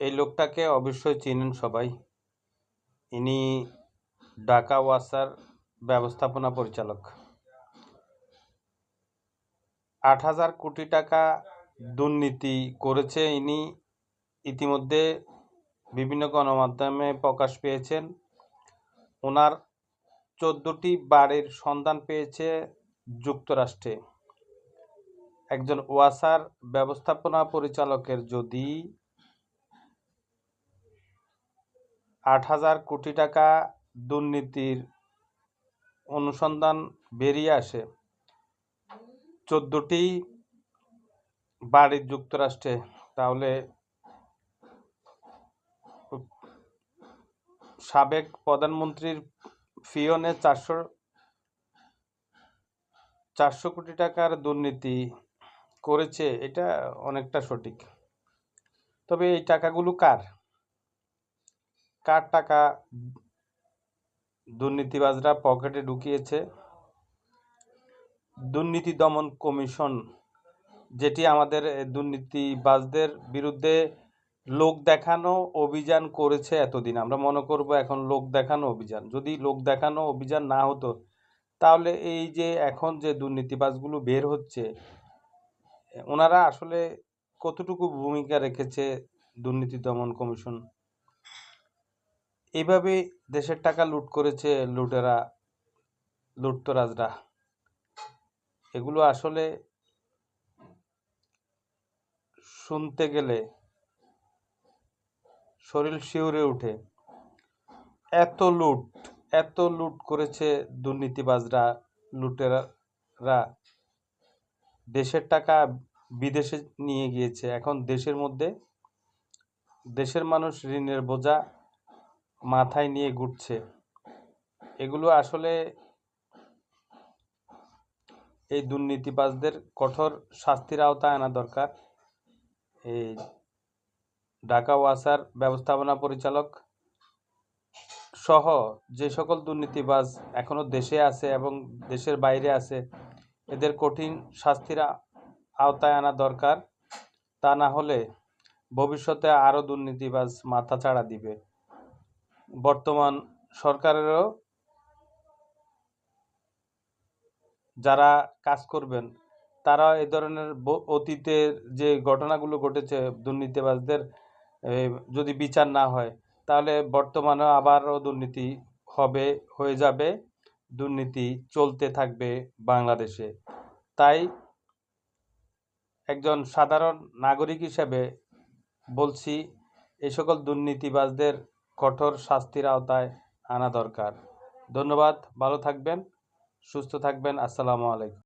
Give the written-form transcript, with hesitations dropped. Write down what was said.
এই লোকটাকে অবশ্যই চিনেন সবাই। ইনি ঢাকা ওয়াসার ব্যবস্থাপনা পরিচালক। ৮,০০০ কোটি টাকা দুর্নীতি করেছে ইনি। ইতিমধ্যে বিভিন্ন গণমাধ্যমে প্রকাশ পেয়েছেন। ওনার ১৪টি বাড়ির সন্ধান পেয়েছে যুক্তরাষ্ট্রে। একজন ওয়াসার ব্যবস্থাপনা পরিচালকের যদি ৮,০০০ কোটি টাকা দুর্নীতির অনুসন্ধান বেরিয়ে আসে ১৪টি বাড়ির যুক্তরাষ্ট্রে, তাহলে সাবেক প্রধানমন্ত্রীর ফিওনে ৪০০ কোটি টাকার দুর্নীতি করেছে, এটা অনেকটা সঠিক। তবে এই টাকাগুলো কার টাকা দুর্নীতিবাজরা পকেটে ঢুকিয়েছে? দুর্নীতি দমন কমিশন, যেটি আমাদের দুর্নীতিবাজদের বিরুদ্ধে লোক দেখানো অভিযান করেছে এতদিন, আমরা মনে করব এখন লোক দেখানো অভিযান। যদি লোক দেখানো অভিযান না হতো, তাহলে এই যে এখন যে দুর্নীতিবাজগুলো বের হচ্ছে, ওনারা আসলে কতটুকু ভূমিকা রেখেছে দুর্নীতি দমন কমিশন? এইভাবে দেশের টাকা লুট করেছে লুটতরাজরা। এগুলো আসলে শুনতে গেলে শরীর শিউরে ওঠে। এত লুট করেছে দুর্নীতিবাজরা, লুটেরারা। দেশের টাকা বিদেশে নিয়ে গিয়েছে। এখন দেশের মানুষ ঋণের বোঝা মাথায় নিয়ে ঘুরছে। এগুলো আসলে এই দুর্নীতিবাজদের কঠোর শাস্তির আওতায় আনা দরকার। এই ঢাকা ওয়াসার ব্যবস্থাপনা পরিচালক সহ যে সকল দুর্নীতিবাজ এখনো দেশে আছে এবং দেশের বাইরে আছে, এদের কঠিন শাস্তির আওতায় আনা দরকার। তা না হলে ভবিষ্যতে আরও দুর্নীতিবাজ মাথা চাড়া দিবে। বর্তমান সরকারেরও যারা কাজ করবেন, তারা এই ধরনের অতীতের যে ঘটনাগুলো ঘটেছে দুর্নীতিবাজদের যদি বিচার না হয়, তাহলে বর্তমানে আবারও দুর্নীতি হয়ে যাবে, দুর্নীতি চলতে থাকবে বাংলাদেশে। তাই একজন সাধারণ নাগরিক হিসেবে বলছি, এই সকল দুর্নীতিবাজদের কঠোর শাস্তির আওতায় আনা দরকার। ধন্যবাদ, ভালো থাকবেন, সুস্থ থাকবেন। আসসালামু আলাইকুম।